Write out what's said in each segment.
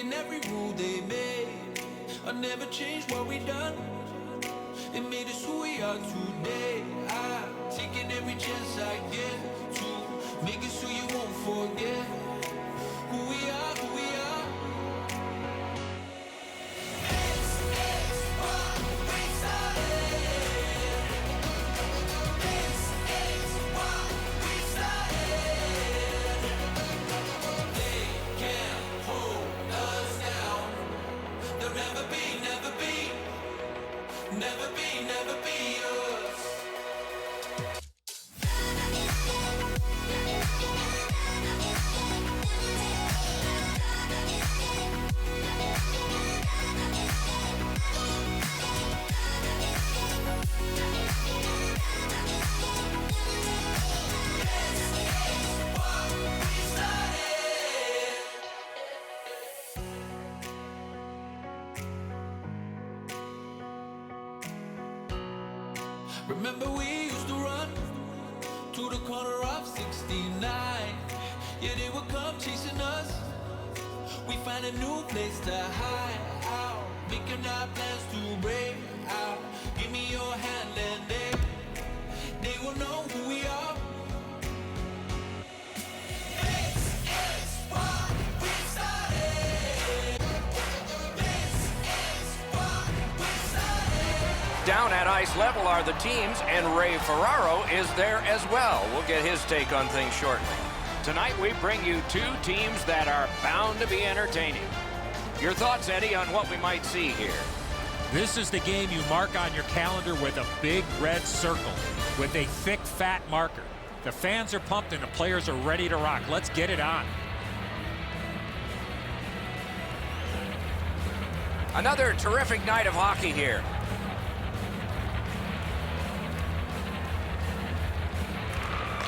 breaking every rule they made. I never changed what we done. It made us who we are today. I'm taking every chance I get to make it so you won't forget who we are, who we are. This is what we started. This is what we started. They can't hold us down. They'll never be, never be, never be, never be us. Remember we used to run to the corner of 69. Yeah, they would come chasing us. We find a new place to hide out, making our plans to break out. Give me your hand and they will know who we are. This is what we started. This is what we started. Down at ice level are the teams, and Ray Ferraro is there as well. We'll get his take on things shortly. Tonight we bring you two teams that are bound to be entertaining. Your thoughts, Eddie, on what we might see here? This is the game you mark on your calendar with a big red circle with a thick, fat marker. The fans are pumped and the players are ready to rock. Let's get it on. Another terrific night of hockey here.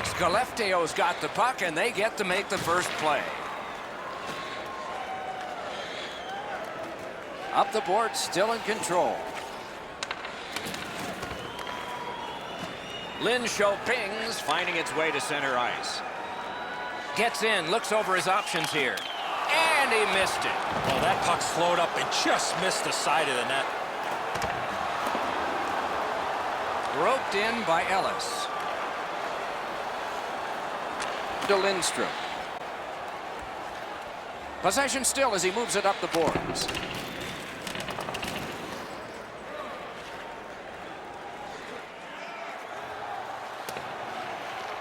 Skellefteå's got the puck, and they get to make the first play. Up the board, still in control. Linköping's finding its way to center ice. Gets in, looks over his options here. And he missed it. Oh, that puck slowed up and just missed the side of the net. Roped in by Ellis. To Lindstrom. Possession still as he moves it up the boards.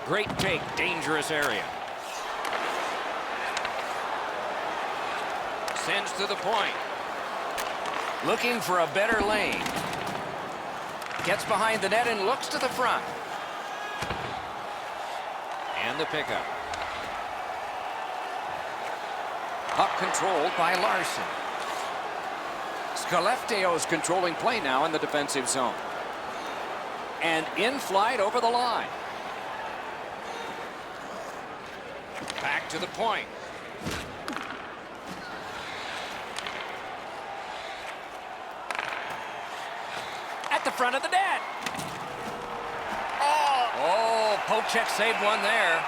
Great take, dangerous area. Sends to the point. Looking for a better lane. Gets behind the net and looks to the front. And the pickup. Puck controlled by Larson. Skellefteå's controlling play now in the defensive zone. And in flight over the line. Back to the point. At the front of the net. Oh, Pochek saved one there.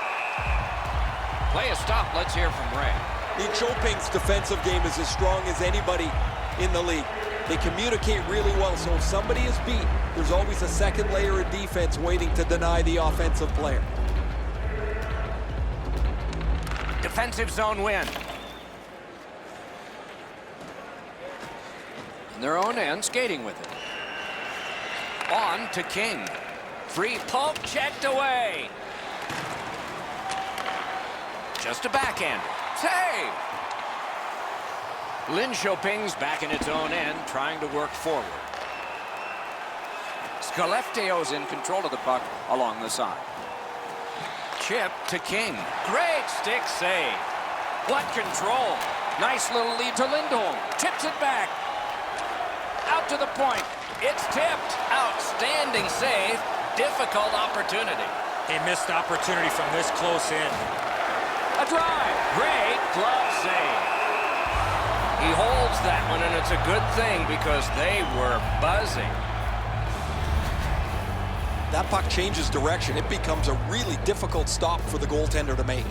Play a stop. Let's hear from Ray. Linköping's defensive game is as strong as anybody in the league. They communicate really well, so if somebody is beat, there's always a second layer of defense waiting to deny the offensive player. Defensive zone win. In their own end, skating with it. On to King. Free poke, checked away. Just a backhand. Save! Linköping's back in its own end, trying to work forward. Skellefteå's in control of the puck along the side. Chip to King. Great stick save. What control. Nice little lead to Lindholm. Tips it back. Out to the point. It's tipped. Outstanding save. Difficult opportunity. A missed opportunity from this close in. A drive. Great glove save. He holds that one, and it's a good thing because they were buzzing. That puck changes direction. It becomes a really difficult stop for the goaltender to make.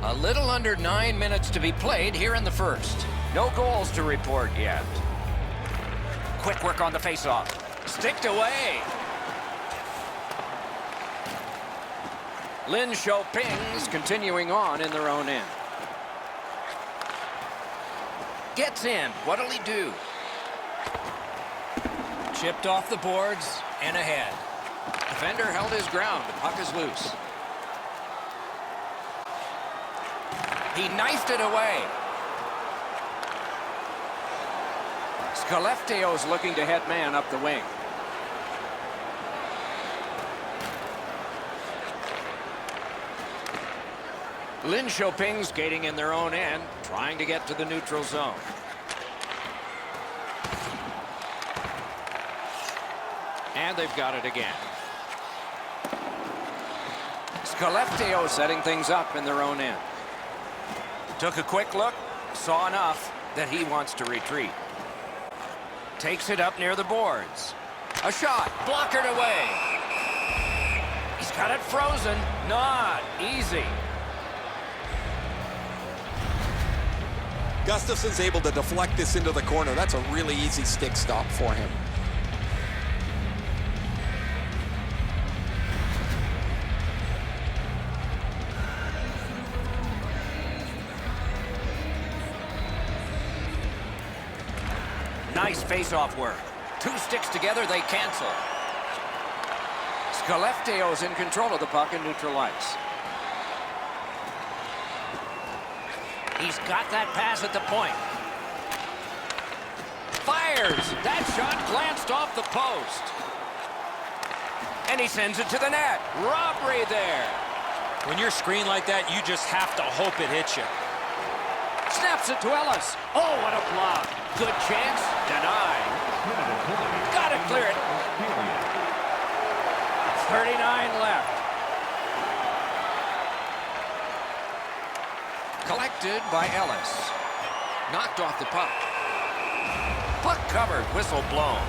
A little under 9 minutes to be played here in the first. No goals to report yet. Quick work on the faceoff. Sticked away. Lin Xiaoping's continuing on in their own end. Gets in. What'll he do? Chipped off the boards and ahead. Defender held his ground. The puck is loose. He knifed it away. Skellefteå's looking to head man up the wing. Lin Xiaoping skating in their own end, trying to get to the neutral zone. And they've got it again. Skellefteå setting things up in their own end. Took a quick look, saw enough that he wants to retreat. Takes it up near the boards. A shot, blockered away. He's got it frozen, not easy. Gustafson's able to deflect this into the corner. That's a really easy stick stop for him. Nice face-off work. Two sticks together, they cancel. Skellefteå's in control of the puck in neutral ice. He's got that pass at the point. Fires! That shot glanced off the post. And he sends it to the net. Robbery there. When you're screened like that, you just have to hope it hits you. Snaps it to Ellis. Oh, what a block. Good chance. Denied. Got it, clear it. 39 left. Collected by Ellis. Knocked off the puck. Puck covered, whistle blown.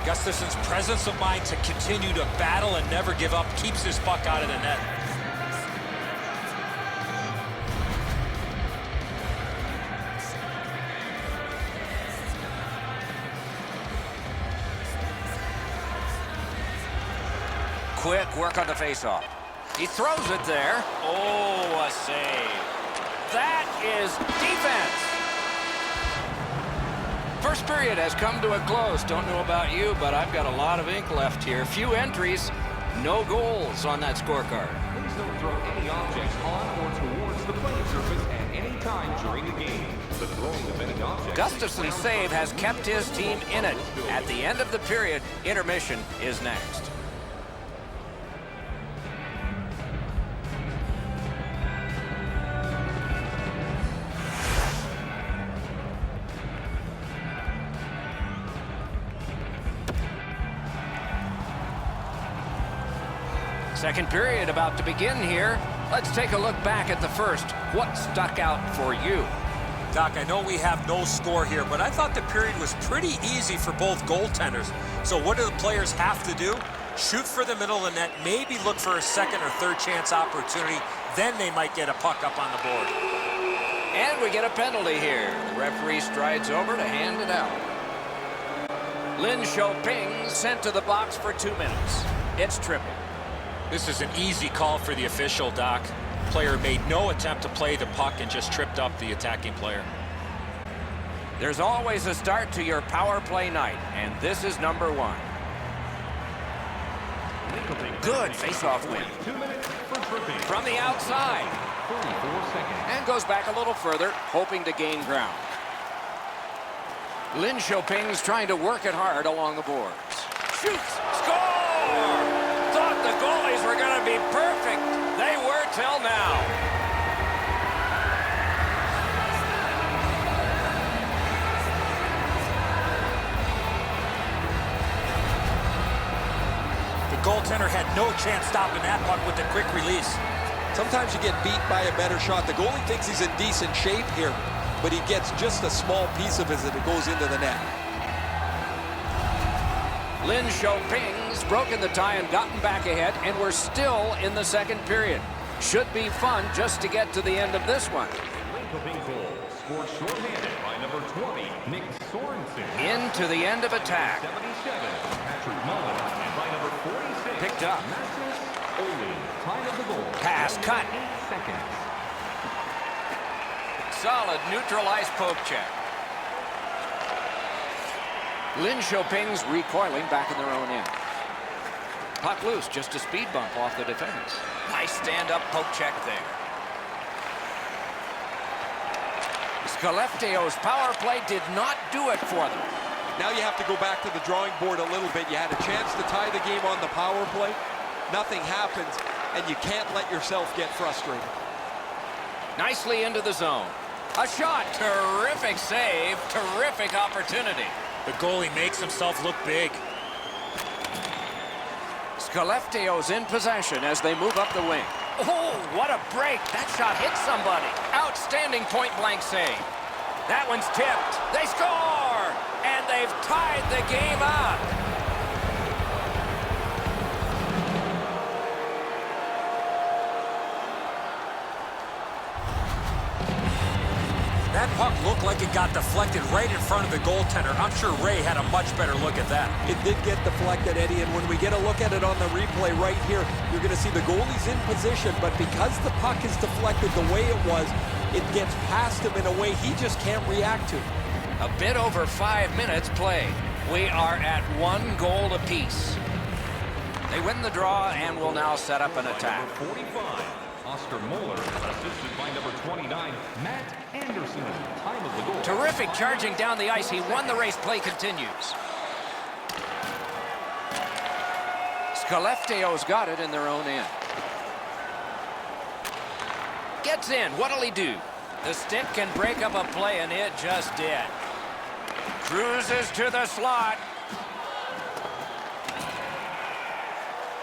Gustafson's presence of mind to continue to battle and never give up keeps his puck out of the net. Quick work on the faceoff. He throws it there. Oh, a save. That is defense. First period has come to a close. Don't know about you, but I've got a lot of ink left here. Few entries, no goals on that scorecard. Please don't throw any objects on or towards the playing surface at any time during the game. The throwing of any object. Gustafson's save has kept his team in it. At the end of the period, intermission is next. Second period about to begin here. Let's take a look back at the first. What stuck out for you? Doc, I know we have no score here, but I thought the period was pretty easy for both goaltenders. So what do the players have to do? Shoot for the middle of the net, maybe look for a second or third chance opportunity. Then they might get a puck up on the board. And we get a penalty here. The referee strides over to hand it out. Lin Xiaoping sent to the box for 2 minutes. It's tripping. This is an easy call for the official, Doc. Player made no attempt to play the puck and just tripped up the attacking player. There's always a start to your power play night, and this is number 1. Good face-off win. 2 minutes for tripping. From the outside. 34 seconds. And goes back a little further, hoping to gain ground. Lin Xiaoping's trying to work it hard along the boards. Shoots! Score! Thought the goalies were going to be perfect. They were till now. The goaltender had no chance stopping that puck with the quick release. Sometimes you get beat by a better shot. The goalie thinks he's in decent shape here, but he gets just a small piece of it that goes into the net. Lin Xiaoping He's broken the tie and gotten back ahead, and we're still in the second period. Should be fun just to get to the end of this one. Linköping goal scored shorthanded by number 20, Nick Sorensen. Into the end of attack. 77, Patrick Mullen, and by number 46, Picked up. Magnus Oli. Time of the goal. Pass cut. 8 seconds. Solid neutralized poke check. Linköping's recoiling back in their own end. Puck loose, just a speed bump off the defense. Nice stand-up poke check there. Skellefteå's power play did not do it for them. Now you have to go back to the drawing board a little bit. You had a chance to tie the game on the power play. Nothing happens, and you can't let yourself get frustrated. Nicely into the zone. A shot. Terrific save. Terrific opportunity. The goalie makes himself look big. Skellefteå's in possession as they move up the wing. Oh, what a break. That shot hit somebody. Outstanding point-blank save. That one's tipped. They score! And they've tied the game up. That puck looked like it got deflected right in front of the goaltender. I'm sure Ray had a much better look at that. It did get deflected, Eddie, and when we get a look at it on the replay right here, you're going to see the goalie's in position, but because the puck is deflected the way it was, it gets past him in a way he just can't react to. A bit over 5 minutes played. We are at 1 goal apiece. They win the draw and will now set up an attack. Number 45, Oscar Muller, assisted by number 29, Matt Anderson. Time of the goal. Terrific charging down the ice. He won the race. Play continues. Skellefteå's got it in their own end. Gets in. What'll he do? The stick can break up a play, and it just did. Cruises to the slot.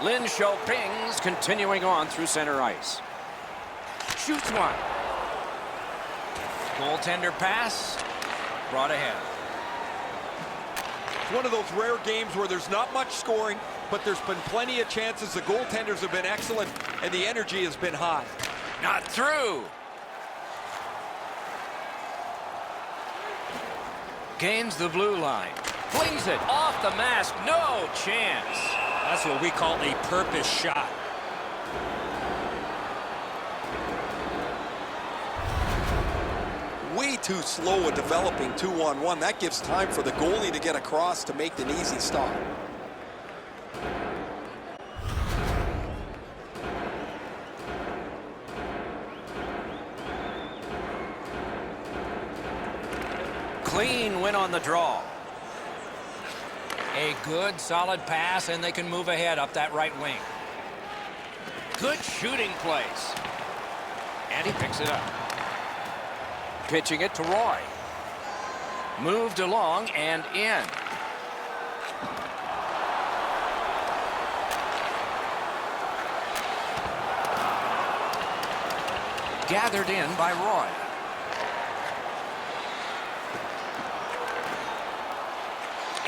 Linköping's continuing on through center ice. Shoots one. Goaltender pass. Brought ahead. It's one of those rare games where there's not much scoring, but there's been plenty of chances. The goaltenders have been excellent, and the energy has been high. Not through. Gains the blue line. Flings it off the mask. No chance. That's what we call a purpose shot. Way too slow at developing 2-on-1. That gives time for the goalie to get across to make an easy stop. Clean win on the draw. A good, solid pass, and they can move ahead up that right wing. Good shooting place. And he picks it up. Pitching it to Roy. Moved along and in. Gathered in by Roy.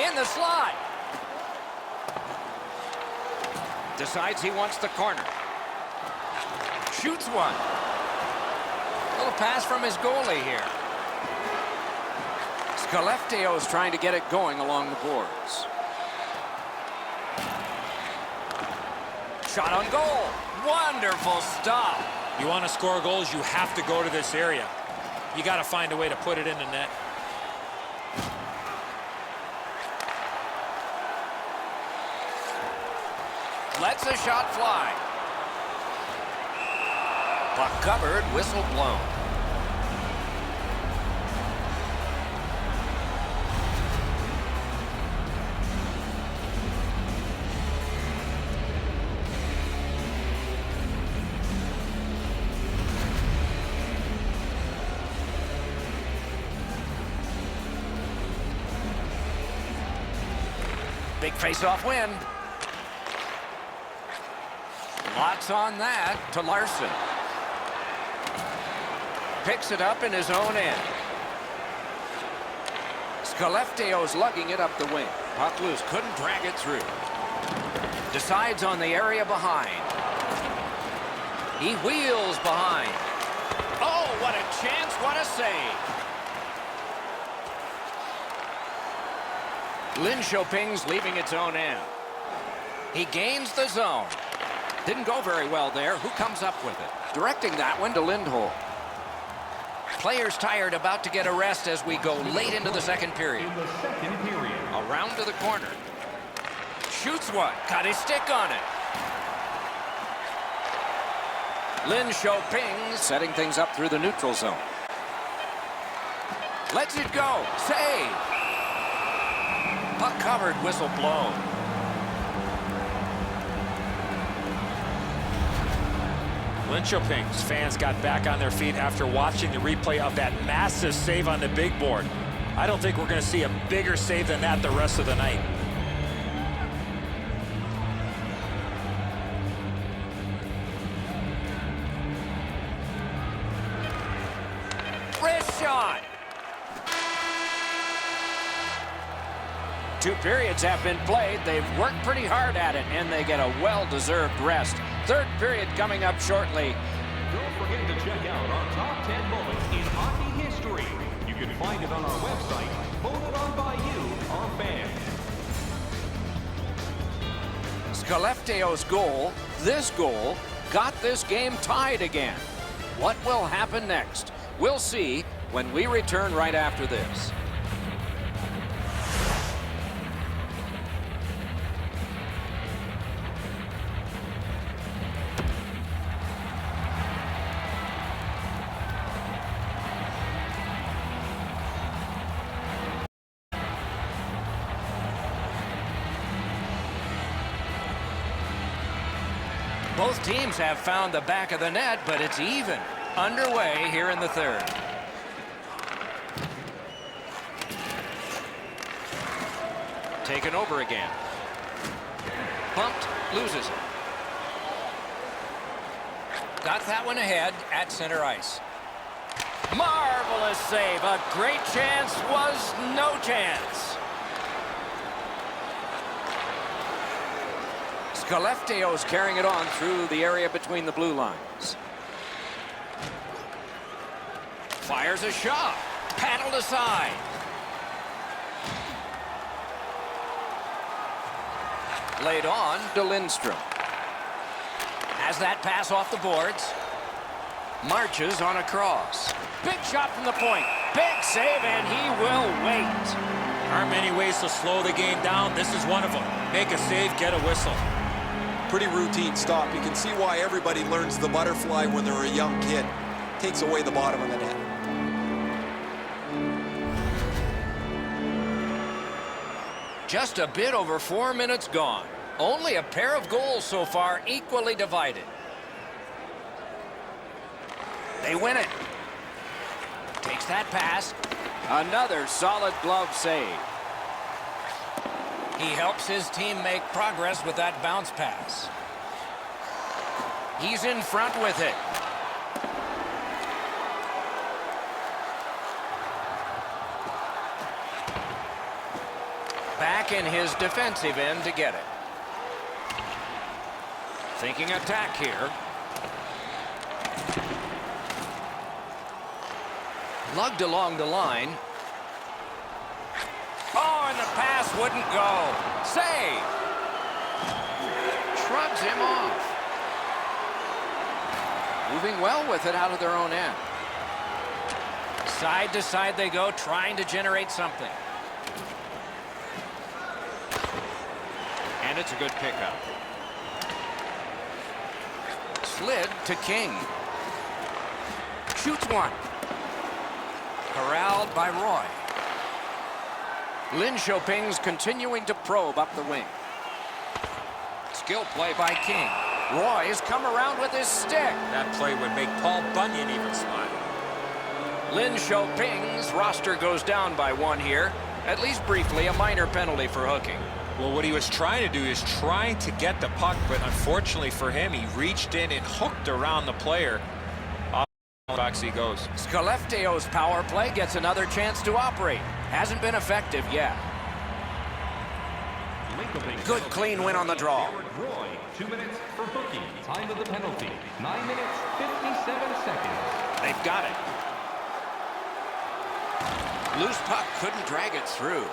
In the slot. Decides he wants the corner. Shoots one. Little pass from his goalie here. Skellefteå's trying to get it going along the boards. Shot on goal. Wonderful stop. You want to score goals, you have to go to this area. You got to find a way to put it in the net. Lets a shot fly. Puck covered, whistle blown. Big face-off win. Lots on that to Larson. Picks it up in his own end. Skellefteå's lugging it up the wing. Puck loose, couldn't drag it through. Decides on the area behind. He wheels behind. Oh, what a chance, what a save. Linköping's leaving its own end. He gains the zone. Didn't go very well there. Who comes up with it? Directing that one to Lindholm. Players tired, about to get a rest as we go late into the second period. Around to the corner. Shoots one. Got his stick on it. Linköping setting things up through the neutral zone. Lets it go. Save. Puck covered, whistle blown. Linköping's fans got back on their feet after watching the replay of that massive save on the big board. I don't think we're going to see a bigger save than that the rest of the night. Wrist shot. 2 periods have been played. They've worked pretty hard at it, and they get a well-deserved rest. Third period coming up shortly. Don't forget to check out our top 10 moments in hockey history. You can find it on our website, voted on by you, our fans. Skellefteå's goal, this goal, got this game tied again. What will happen next? We'll see when we return right after this. Both teams have found the back of the net, but it's even. Underway here in the third. Taken over again. Bumped, loses it. Got that one ahead at center ice. Marvelous save. A great chance was no chance. Skellefteå's carrying it on through the area between the blue lines. Fires a shot. Paddled aside. Laid on to Lindstrom. Has that pass off the boards. Marches on a cross. Big shot from the point. Big save, and he will wait. Aren't many ways to slow the game down. This is one of them. Make a save, get a whistle. Pretty routine stop. You can see why everybody learns the butterfly when they're a young kid. Takes away the bottom of the net. Just a bit over 4 minutes gone. Only a pair of goals so far, equally divided. They win it. Takes that pass. Another solid glove save. He helps his team make progress with that bounce pass. He's in front with it. Back in his defensive end to get it. Thinking attack here. Lugged along the line. Oh, and the pass wouldn't go. Save. Shrugs him off. Moving well with it out of their own end. Side to side they go, trying to generate something. And it's a good pickup. Slid to King. Shoots one. Corralled by Roy. Linköping's continuing to probe up the wing. Skill play by King. Roy has come around with his stick. That play would make Paul Bunyan even smile. Linköping's roster goes down by 1 here. At least briefly, a minor penalty for hooking. Well, what he was trying to do is trying to get the puck, but unfortunately for him, he reached in and hooked around the player. Off he goes. Skellefteå's power play gets another chance to operate. Hasn't been effective yet. Good clean win on the draw. Roy, 2 minutes for booking. Time of the penalty, 9 minutes, 57 seconds. They've got it. Loose puck, couldn't drag it through.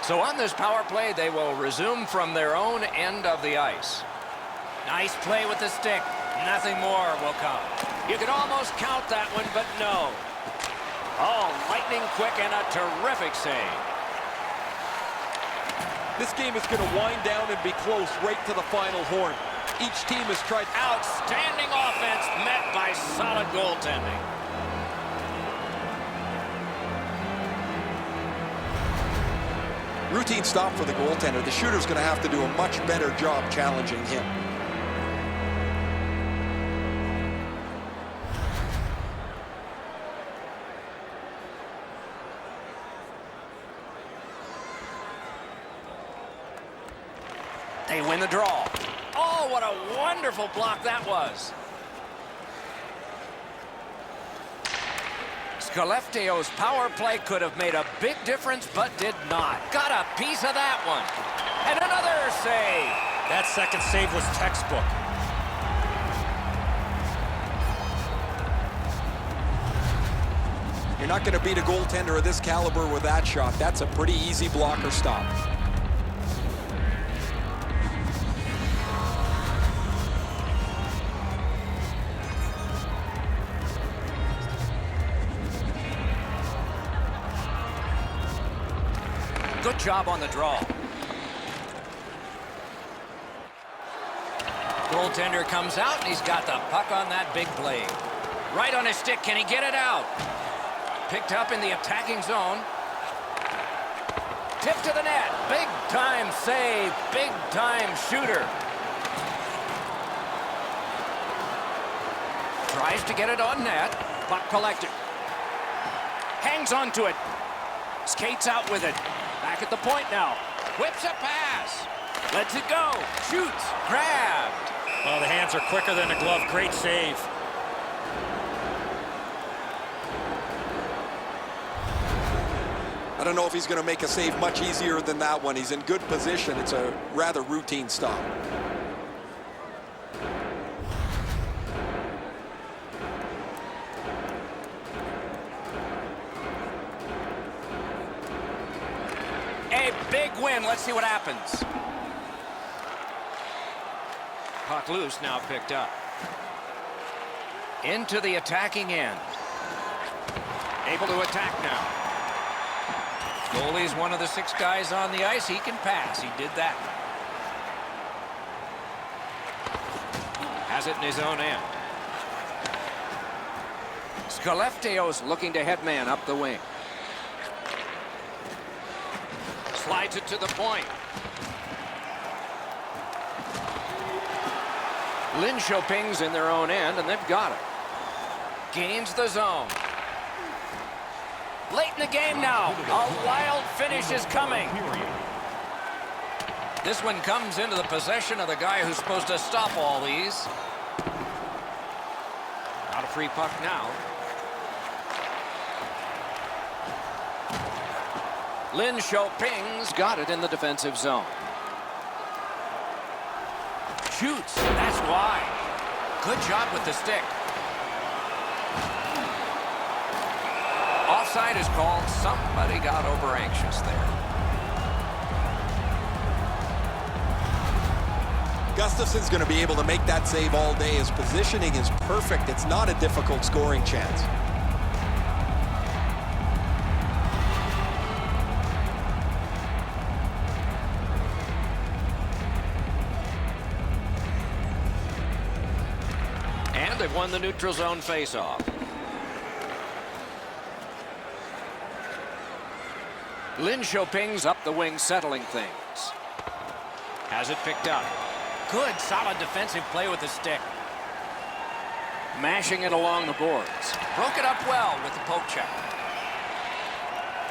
So on this power play, they will resume from their own end of the ice. Nice play with the stick. Nothing more will come. You could almost count that one, but no. Oh, lightning quick and a terrific save. This game is going to wind down and be close right to the final horn. Each team has tried. Outstanding offense met by solid goaltending. Routine stop for the goaltender. The shooter's going to have to do a much better job challenging him. They win the draw. Oh, what a wonderful block that was. Skellefteå's power play could have made a big difference, but did not. Got a piece of that one. And another save. That second save was textbook. You're not going to beat a goaltender of this caliber with that shot. That's a pretty easy blocker stop. Good job on the draw. Goaltender comes out, and he's got the puck on that big blade. Right on his stick. Can he get it out? Picked up in the attacking zone. Tip to the net. Big time save. Big time shooter. Tries to get it on net. Puck collected. Hangs on to it. Skates out with it. Back at the point now. Whips a pass. Lets it go. Shoots. Grabbed. Oh, the hands are quicker than a glove. Great save. I don't know if he's going to make a save much easier than that one. He's in good position. It's a rather routine stop. A big win. Let's see what happens. Puck loose, now picked up. Into the attacking end. Able to attack now. Goalie's one of the 6 guys on the ice. He can pass. He did that. Has it in his own end. Skellefteå's looking to headman up the wing. Slides it to the point. Linköping's in their own end, and they've got it. Gains the zone. Late in the game now. A wild finish is coming. This one comes into the possession of the guy who's supposed to stop all these. Not a free puck now. Linköping's got it in the defensive zone. Shoots. That's why. Good job with the stick. Offside is called. Somebody got over anxious there. Gustafson's going to be able to make that save all day. His positioning is perfect. It's not a difficult scoring chance. And they've won the neutral zone faceoff. Linköping's up the wing, settling things. Has it picked up. Good, solid defensive play with the stick. Mashing it along the boards. Broke it up well with the poke check.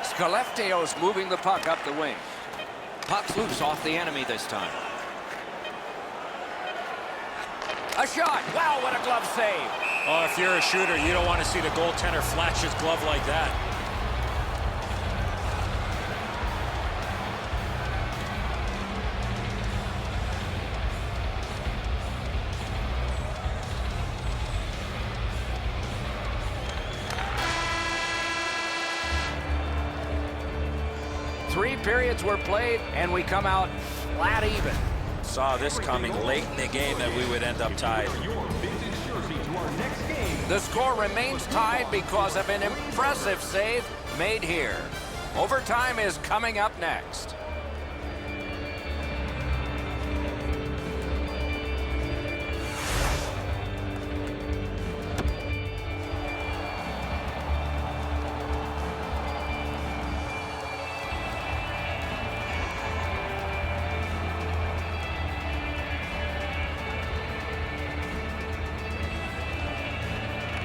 Skellefteå's moving the puck up the wing. Puck's loose off the enemy this time. A shot. Wow, what a glove save. Oh, if you're a shooter, you don't want to see the goaltender flash his glove like that. 3 periods were played, and we come out flat even. Saw this coming late in the game that we would end up tied. Your vintage jersey to our next game. The score remains tied because of an impressive save made here. Overtime is coming up next.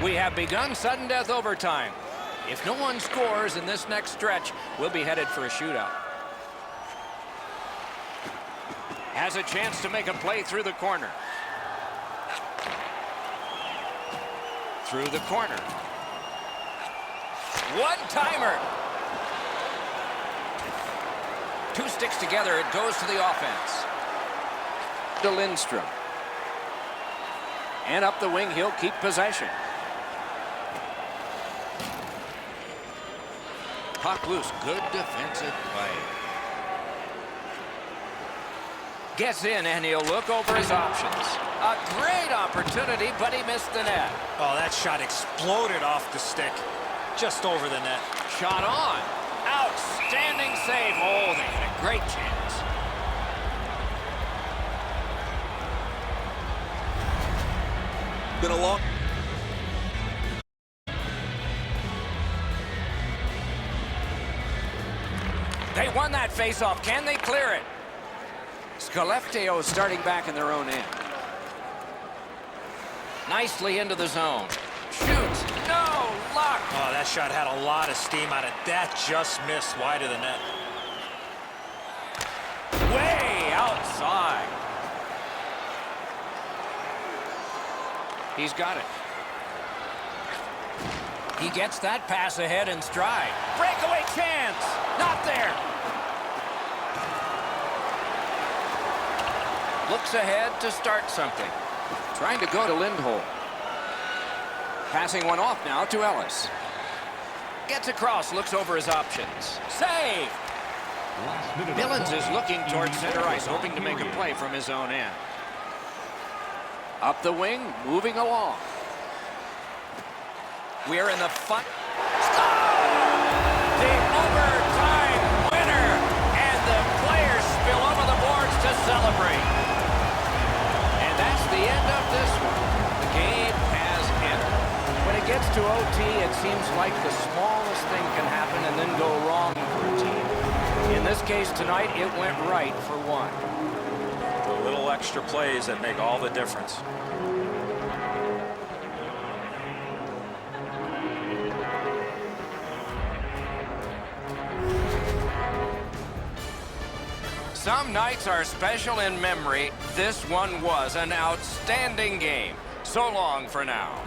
We have begun sudden death overtime. If no one scores in this next stretch, we'll be headed for a shootout. Has a chance to make a play through the corner. Through the corner. One-timer. 2 sticks together, it goes to the offense. To Lindstrom. And up the wing, he'll keep possession. Puck loose. Good defensive play. Gets in, and he'll look over his options. A great opportunity, but he missed the net. Oh, that shot exploded off the stick. Just over the net. Shot on. Outstanding save. Oh, they had a great chance. Been a long... They won that faceoff. Can they clear it? Skellefteå starting back in their own end. Nicely into the zone. Shoots. No luck. Oh, that shot had a lot of steam on it. That just missed wide of the net. Way outside. He's got it. He gets that pass ahead in stride. Breakaway chance. Not there. Looks ahead to start something. Trying to go to Lindholm. Passing one off now to Ellis. Gets across, looks over his options. Save! Billings is looking towards center ice, hoping to make a play from his own end. Up the wing, moving along. We're in the fun. The overtime winner, and the players spill over the boards to celebrate. And that's the end of this one. The game has ended. When it gets to OT, it seems like the smallest thing can happen and then go wrong for a team. In this case tonight, it went right for one. The little extra plays that make all the difference. Some nights are special in memory. This one was an outstanding game. So long for now.